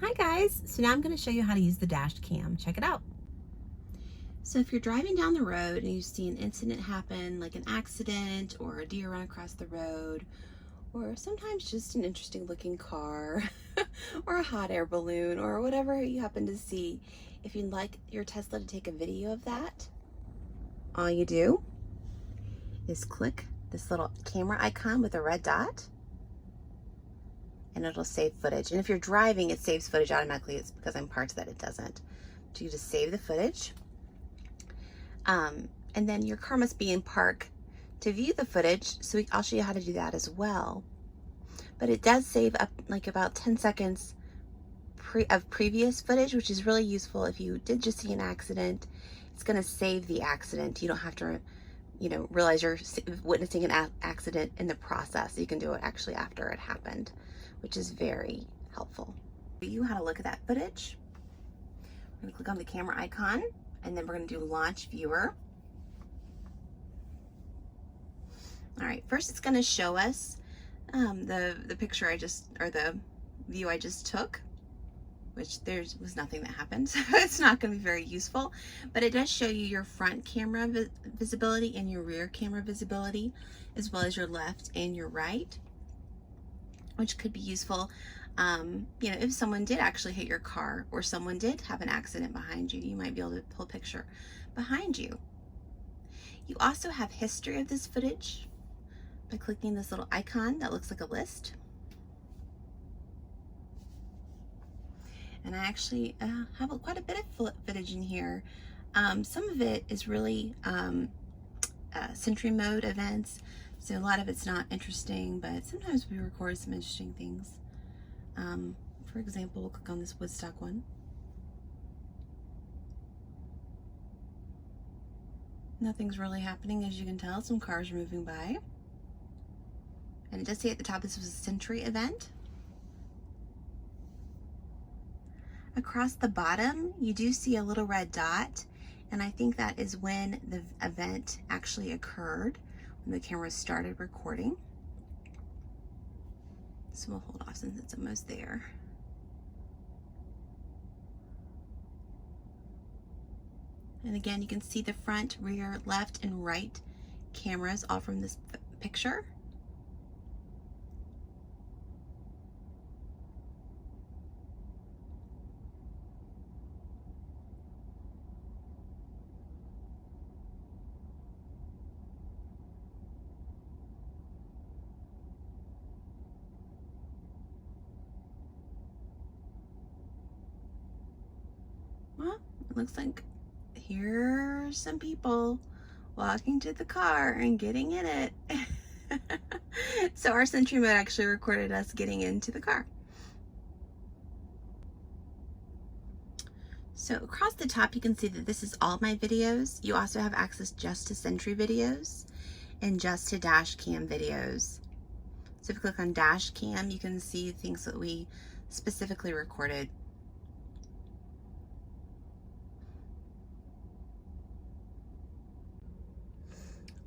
Hi guys, so now I'm going to show you how to use the dash cam. Check it out. So if you're driving down the road and you see an incident happen, like an accident or a deer run across the road, or sometimes just an interesting looking car or a hot air balloon or whatever you happen to see, if you'd like your Tesla to take a video of that, all you do is click this little camera icon with a red dot and it'll save footage. And if you're driving, it saves footage automatically. It's because I'm parked that it doesn't. So you just save the footage. And then your car must be in park to view the footage. So I'll show you how to do that as well. But it does save up like about 10 seconds of previous footage, which is really useful if you did just see an accident. It's going to save the accident. You don't have to, realize you're witnessing an accident in the process. You can do it actually after it happened, which is very helpful. You how to look at that footage. We're going to click on the camera icon, and then we're going to do launch viewer. All right, first it's going to show us the picture the view I just took, which there was nothing that happened, so it's not going to be very useful, but it does show you your front camera visibility and your rear camera visibility, as well as your left and your right, which could be useful. If someone did actually hit your car or someone did have an accident behind you, you might be able to pull a picture behind you. You also have history of this footage by clicking this little icon that looks like a list. And I actually have quite a bit of footage in here. Some of it is really Sentry mode events, so a lot of it's not interesting, but sometimes we record some interesting things. For example, we'll click on this Woodstock one. Nothing's really happening, as you can tell. Some cars are moving by. And it does say at the top this was a Sentry event. Across the bottom, you do see a little red dot, and I think that is when the event actually occurred, when the camera started recording. So we'll hold off since it's almost there. And again, you can see the front, rear, left, and right cameras all from this picture. Well, it looks like here's some people walking to the car and getting in it. So our Sentry mode actually recorded us getting into the car. So across the top, you can see that this is all my videos. You also have access just to Sentry videos and just to dash cam videos. So if you click on dash cam, you can see things that we specifically recorded.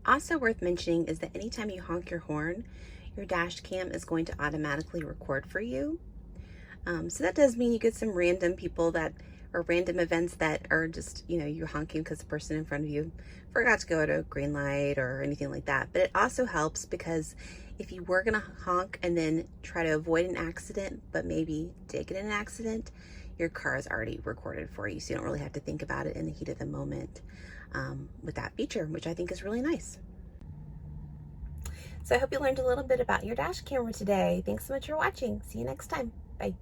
Also worth mentioning is that anytime you honk your horn, your dash cam is going to automatically record for you. So that does mean you get some random people or random events that are just, you're honking because the person in front of you forgot to go to a green light or anything like that. But it also helps because if you were gonna honk and then try to avoid an accident, but maybe did get in an accident, your car is already recorded for you. So you don't really have to think about it in the heat of the moment with that feature, which I think is really nice. So I hope you learned a little bit about your dash camera today. Thanks so much for watching. See you next time. Bye.